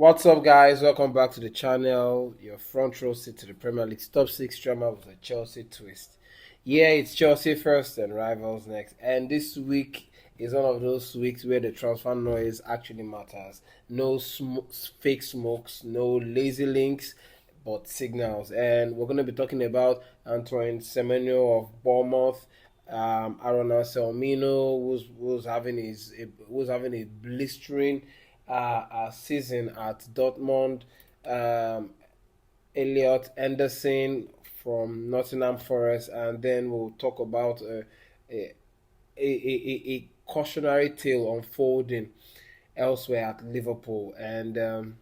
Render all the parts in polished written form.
What's up, guys? Welcome back to the channel. Your front row seat to the Premier League's top six drama with a Chelsea twist. Yeah, it's Chelsea first and rivals next. And this week is one of those weeks where the transfer noise actually matters. No fake smokes, no lazy links, but signals. And we're going to be talking about Antoine Semenyo of Bournemouth. Aaron Anselmino, who's having a blistering season at Dortmund. Um, Elliott Anderson from Nottingham Forest, and then we'll talk about a, a cautionary tale unfolding elsewhere at Liverpool. And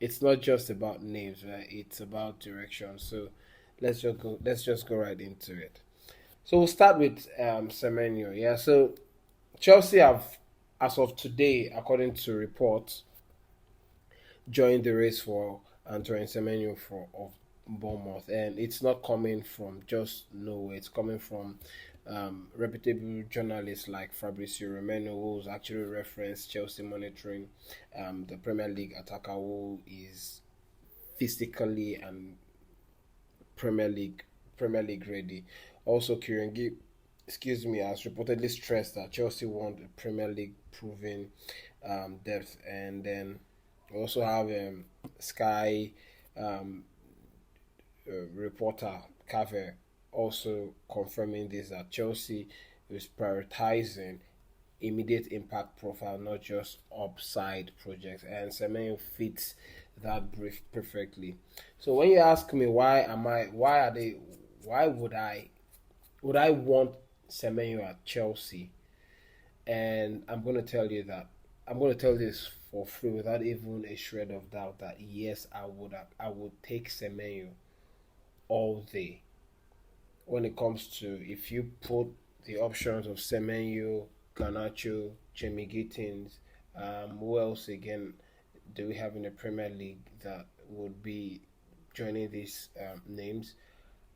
it's not just about names, right? It's about direction. So Let's just go right into it. So we'll start with Semenyo. Yeah. So Chelsea have, as of today, according to reports, joined the race for Antoine Semenyo for of Bournemouth, and it's not coming from just nowhere. It's coming from reputable journalists like Fabrizio Romano, who's actually referenced Chelsea monitoring the Premier League attacker who is physically and Premier League ready. Also, Kieran Gibb, has reportedly stressed that Chelsea want a Premier League proven depth, and then we also have Sky um, reporter Cave also confirming this, that Chelsea is prioritizing immediate impact profile, not just upside projects, and Semenyo fits that brief perfectly. So when you ask me why would I want Semenyo at Chelsea, and I'm going to tell this for free without even a shred of doubt that yes, I would take Semenyo all day. When it comes to, if you put the options of Semenyo, Garnacho, Jamie Gittins, who else again do we have in the Premier League that would be joining these names?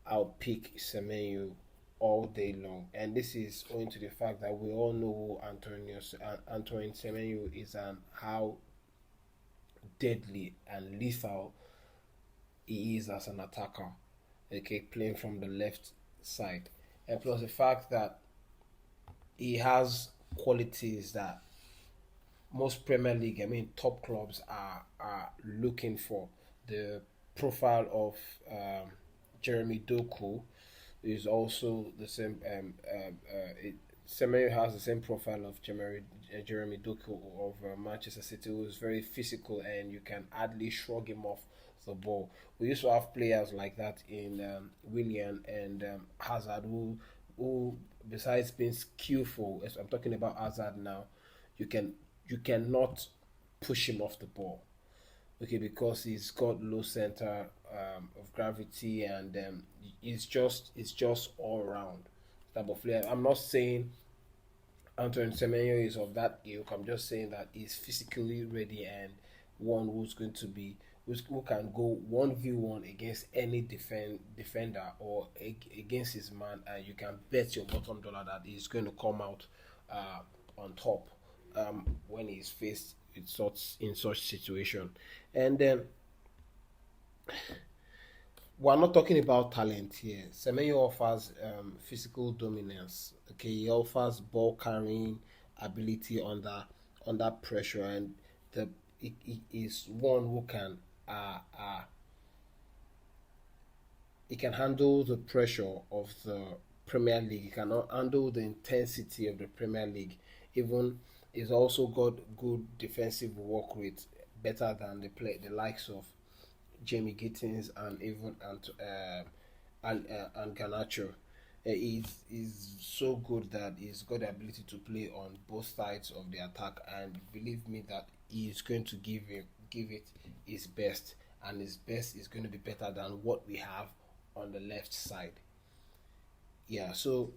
I'll pick Semenyo all day long, and this is owing to the fact that we all know who Antoine Semenyo is and how deadly and lethal he is as an attacker. Okay, playing from the left side, and plus the fact that he has qualities that most Premier League, I mean top clubs are looking for. The profile of Jeremy Doku is also the same. Semenyo has the same profile of Jeremy Doku of Manchester City, who is very physical and you can hardly shrug him off the ball. We used to have players like that in Willian and Hazard, who besides being skillful, as I'm talking about Hazard now, you can you cannot push him off the ball, okay, because he's got low center of gravity, and it's just all round type of player. I'm not saying Antoine Semenyo is of that ilk. I'm just saying that he's physically ready and one who can go 1v1 against any defender or against his man, and you can bet your bottom dollar that he's going to come out on top when he's faced with such situation. And then we're not talking about talent here. Semenyo offers physical dominance. Okay, he offers ball carrying ability under pressure, and he is one who can he can handle the pressure of the Premier League. He can handle the intensity of the Premier League. Even he's also got good defensive work rate, better than the likes of Jamie Gittins and even and Garnacho. He's so good that he's got the ability to play on both sides of the attack, and believe me that he's going to give it his best, and his best is going to be better than what we have on the left side. Yeah. So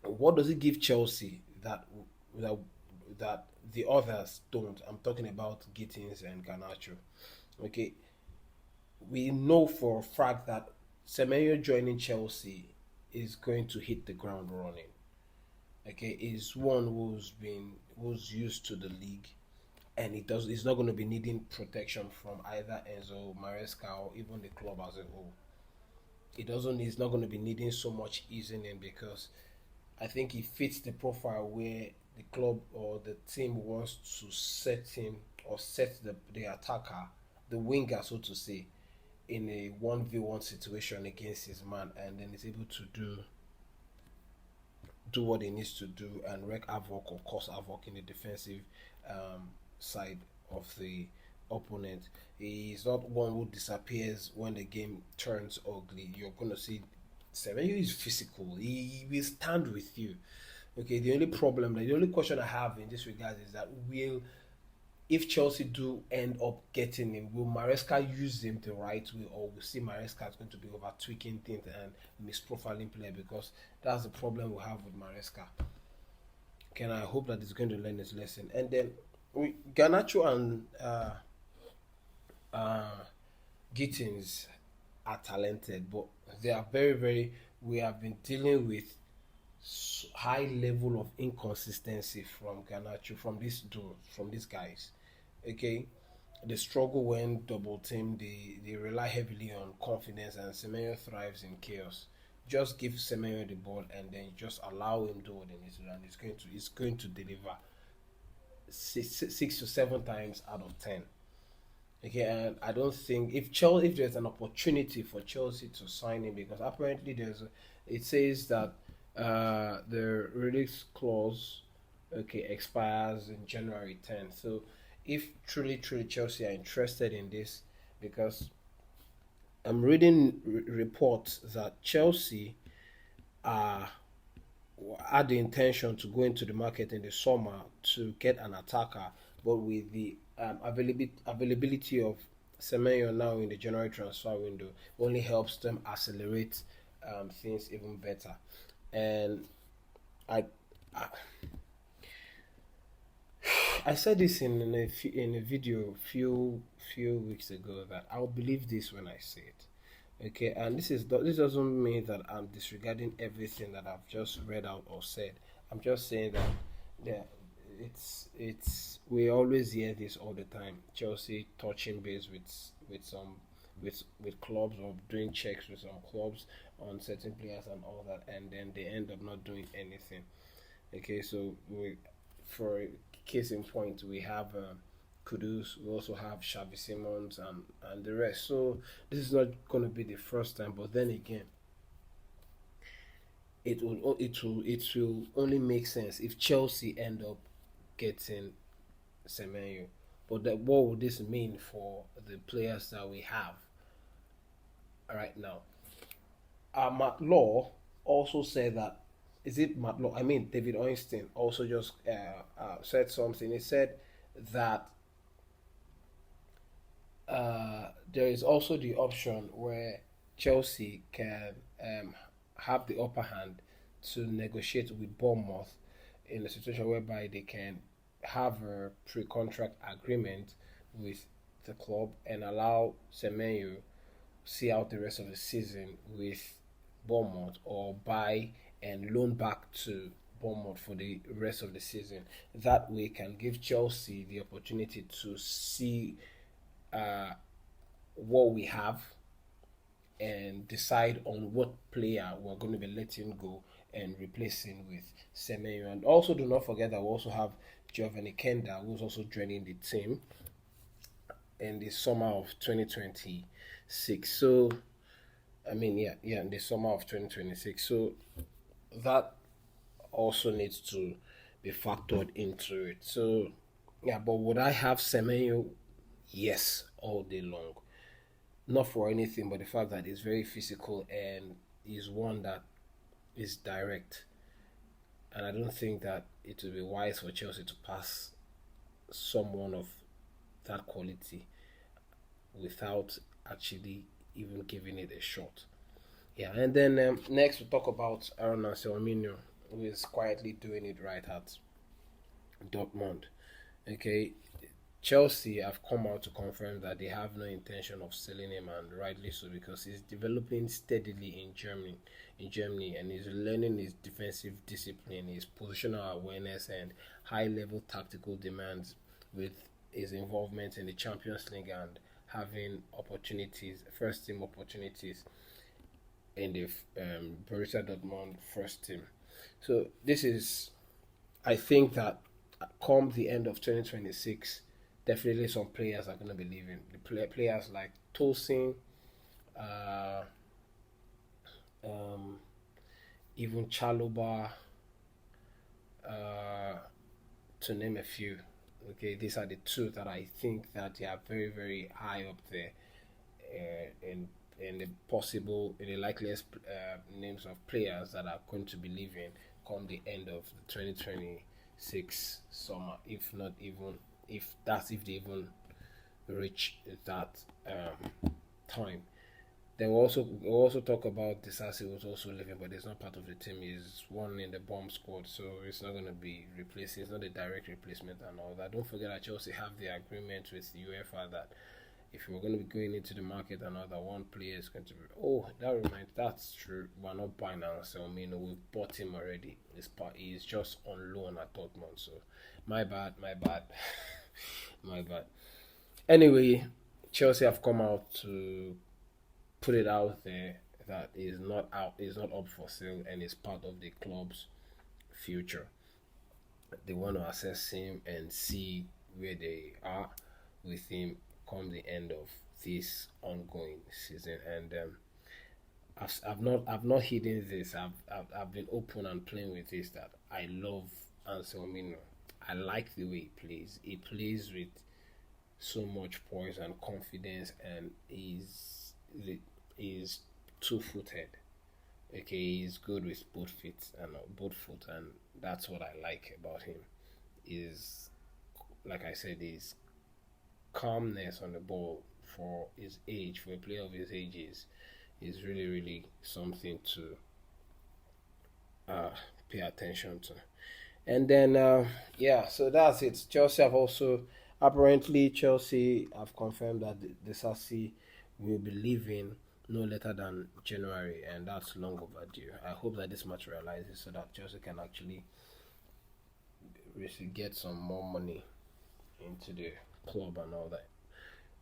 what does it give Chelsea that that the others don't? I'm talking about Gittins and Garnacho. Okay, we know for a fact that Semenyo joining Chelsea is going to hit the ground running. Okay, is one who's used to the league, and he's not going to be needing protection from either Enzo Maresca or even the club as a whole. He's not going to be needing so much easing in, because I think he fits the profile where the club or the team wants to set him, or set the attacker, the winger, so to say, in a 1v1 situation against his man, and then he's able to do what he needs to do and wreak havoc or cause havoc in the defensive side of the opponent. He's not one who disappears when the game turns ugly. You're going to see Semenyo is physical. He will stand with you. Okay, the only question I have in this regard is that, if Chelsea do end up getting him, will Maresca use him the right way, or will see Maresca is going to be over tweaking things and misprofiling play? Because that's the problem we have with Maresca. Okay, and I hope that he's going to learn his lesson. And then Garnacho and Gittins are talented, but they are very, very. We have been dealing with high level of inconsistency from Garnacho, from these guys. Okay, they struggle when double team. They rely heavily on confidence, and Semenyo thrives in chaos. Just give Semenyo the ball, and then just allow him do what he needs to do, and he's going to deliver 6 to 7 times out of 10. Okay, and I don't think if there's an opportunity for Chelsea to sign him, because apparently it says that the release clause expires in January 10th. So if truly Chelsea are interested in this, because I'm reading reports that Chelsea had the intention to go into the market in the summer to get an attacker, but with the availability of Semenyo now in the January transfer window, only helps them accelerate things even better. And I said this in a video few weeks ago, that I'll believe this when I see it. Okay, and this doesn't mean that I'm disregarding everything that I've just read out or said. I'm just saying that we always hear this all the time. Chelsea touching base with clubs, or doing checks with some clubs on certain players and all that, and then they end up not doing anything. Okay, so for case in point, we have Kudus, we also have Xavi Simons and the rest. So this is not going to be the first time, but then again, it will only make sense if Chelsea end up getting Semenyo. But what would this mean for the players that we have right now? Matt Law also said that, is it Matt Law? I mean, David Ornstein also just said something. He said that there is also the option where Chelsea can have the upper hand to negotiate with Bournemouth in a situation whereby they can have a pre-contract agreement with the club and allow Semenyo see out the rest of the season with Bournemouth, or buy and loan back to Bournemouth for the rest of the season. That way can give Chelsea the opportunity to see what we have and decide on what player we're going to be letting go and replacing with Semenyo. And also do not forget that we also have Giovanni Kenda, who's also joining the team in the summer of 2026. So, I mean, in the summer of 2026. So, that also needs to be factored into it. So, but would I have Semenyo? Yes, all day long. Not for anything, but the fact that he's very physical and he's one that is direct. And I don't think that it would be wise for Chelsea to pass someone of that quality without actually even giving it a shot. Yeah, and then next we'll talk about Aaron Anselmino, who is quietly doing it right at Dortmund. Okay, Chelsea have come out to confirm that they have no intention of selling him, and rightly so, because he's developing steadily in Germany, and he's learning his defensive discipline, his positional awareness, and high-level tactical demands with his involvement in the Champions League and having opportunities, first team opportunities in the Borussia Dortmund first team. So this is, I think that come the end of 2026, definitely some players are going to be leaving. The players like Tosin, uh, um, even Chaloba, uh, to name a few. Okay, these are the two that I think that they are very very high up there in the possible, in the likeliest names of players that are going to be leaving come the end of the 2026 summer, if not even, if they even reach that time. Then we also talk about Disasi was also leaving, but he's not part of the team. He's one in the bomb squad, so it's not going to be replaced. It's not a direct replacement and all that. Don't forget that Chelsea have the agreement with the UEFA that if we're going to be going into the market, another one player is going to be. Oh, that reminds. That's true. We're not buying Anselmino. We've bought him already. He's just on loan at Dortmund. So, my bad. My bad. Anyway, Chelsea have come out to put it out there that is not up for sale and is part of the club's future. They want to assess him and see where they are with him come the end of this ongoing season. And I've not hidden this. I've been open and plain with this that I love Anselmino. I like the way he plays. He plays with so much poise and confidence, and he's 2-footed. Okay, he's good with both foot, and that's what I like about him. Is, like I said, his calmness on the ball for his age, for a player of his age, is really really something to pay attention to. And then so that's it. Chelsea have confirmed that the Sassi will be leaving no later than January, and that's long overdue. I hope that this materializes so that Chelsea can actually get some more money into the club and all that.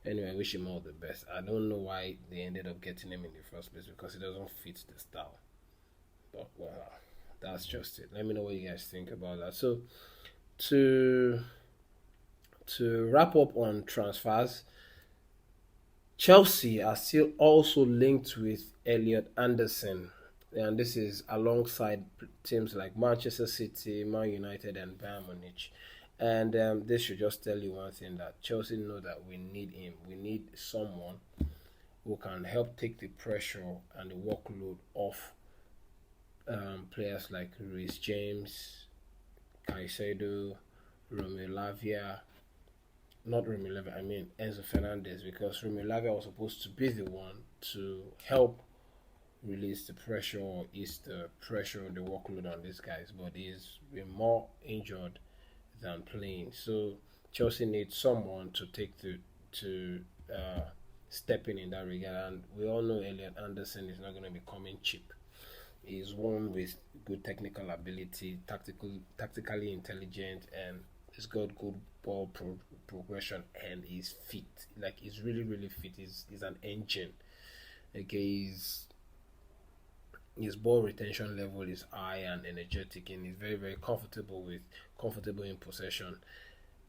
Anyway, I wish him all the best. I don't know why they ended up getting him in the first place because it doesn't fit the style. But well, that's just it. Let me know what you guys think about that. So to wrap up on transfers, Chelsea are still also linked with Elliot Anderson, and this is alongside teams like Manchester City, Man United, and Bayern Munich. And this should just tell you one thing, that Chelsea know that we need him. We need someone who can help take the pressure and the workload off players like Reece James, Caicedo, Romeo Lavia. Not Romeo Lavia, I mean Enzo Fernandez, because Romeo Lavia was supposed to be the one to help release the pressure or ease the pressure and the workload on these guys, but he's been more injured than playing. So Chelsea needs someone to step in that regard, and we all know Elliot Anderson is not going to be coming cheap. He's one with good technical ability, tactically intelligent, and he's got good ball progression, and he's fit. Like, he's really really fit. He's an engine. Okay, his ball retention level is high and energetic, and he's very very comfortable in possession.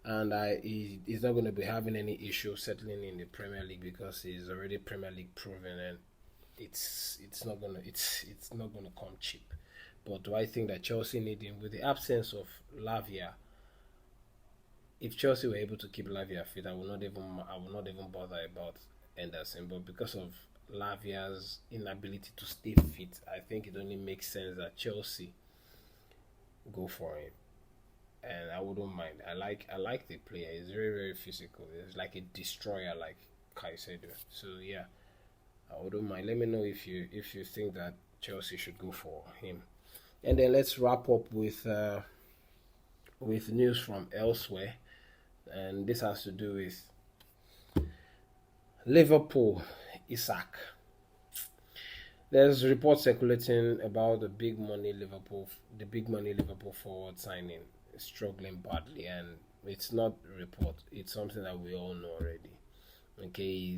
And he's not going to be having any issue settling in the Premier League because he's already Premier League proven, and it's not gonna come cheap. But do I think that Chelsea need him with the absence of Lavia? If Chelsea were able to keep Lavia fit, I will not even bother about Anderson. But because of Lavia's inability to stay fit, I think it only makes sense that Chelsea go for him. And I wouldn't mind. I like the player. He's very very physical. He's like a destroyer, like Caicedo. So yeah, I wouldn't mind. Let me know if you think that Chelsea should go for him. And then let's wrap up with news from elsewhere, and this has to do with Liverpool. Isak. There's reports circulating about the big money Liverpool forward signing struggling badly, and It's not a report. It's something that we all know already. Okay,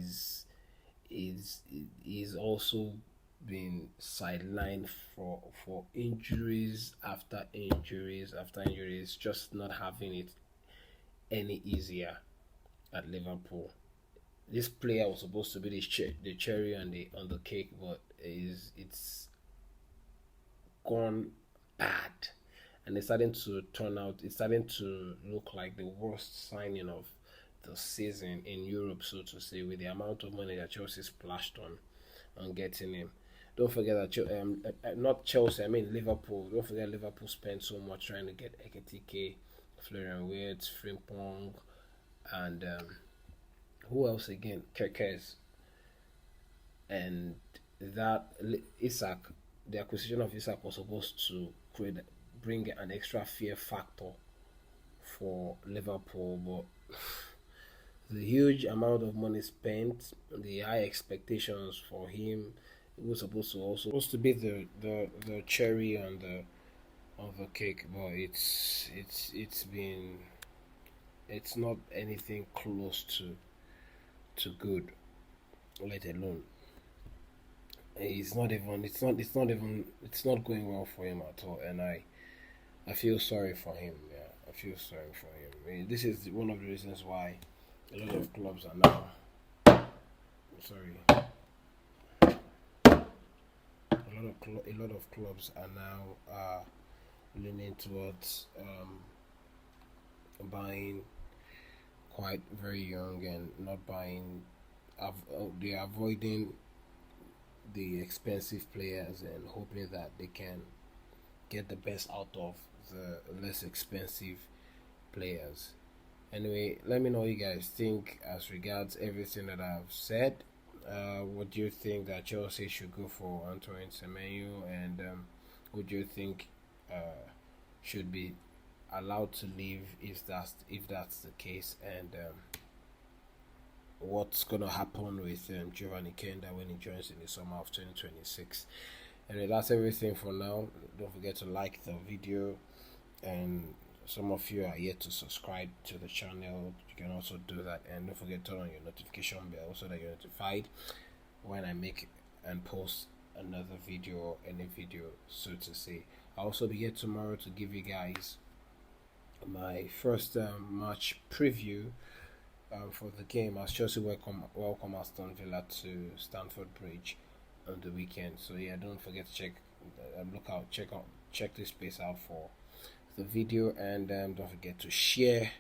he's also been sidelined for injuries after injuries after injuries, just not having it any easier at Liverpool. This player was supposed to be the cherry on the cake, but it's gone bad, and it's starting to turn out. It's starting to look like the worst signing of the season in Europe, so to say, with the amount of money that Chelsea splashed on getting him. Don't forget that not Chelsea, I mean Liverpool. Don't forget Liverpool spent so much trying to get Ekitike, Florian Wirtz, Frimpong, and who else again? Kerkez, and that Isak. The acquisition of Isak was supposed to bring an extra fear factor for Liverpool, but the huge amount of money spent, the high expectations for him, it was supposed to be the cherry on the cake, but it's not anything close to good, let alone it's not going well for him at all, and I feel sorry for him. Yeah, I feel sorry for him. I mean, this is one of the reasons why a lot of clubs are now sorry. A lot of clubs are now leaning towards buying quite very young and not buying. They are avoiding the expensive players and hoping that they can get the best out of the less expensive players. Anyway, let me know what you guys think as regards everything that I've said. What do you think that Chelsea should go for Antoine Semenyo, and what do you think should be allowed to leave if that's the case, and what's gonna happen with Giovanni Kenda when he joins in the summer of 2026? And that's everything for now. Don't forget to like the video, and some of you are yet to subscribe to the channel. You can also do that, and don't forget to turn on your notification bell so that you're notified when I make and post another video or any video, so to say. I'll also be here tomorrow to give you guys my first match preview for the game as Chelsea welcome Aston Villa to Stamford Bridge on the weekend. So yeah, don't forget to check this space out for the video, and don't forget to share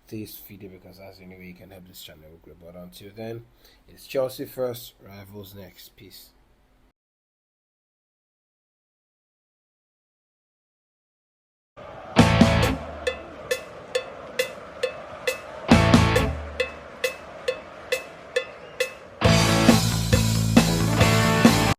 this video because that's the only way you can help this channel grow. But until then, it's Chelsea first, rivals next. Peace.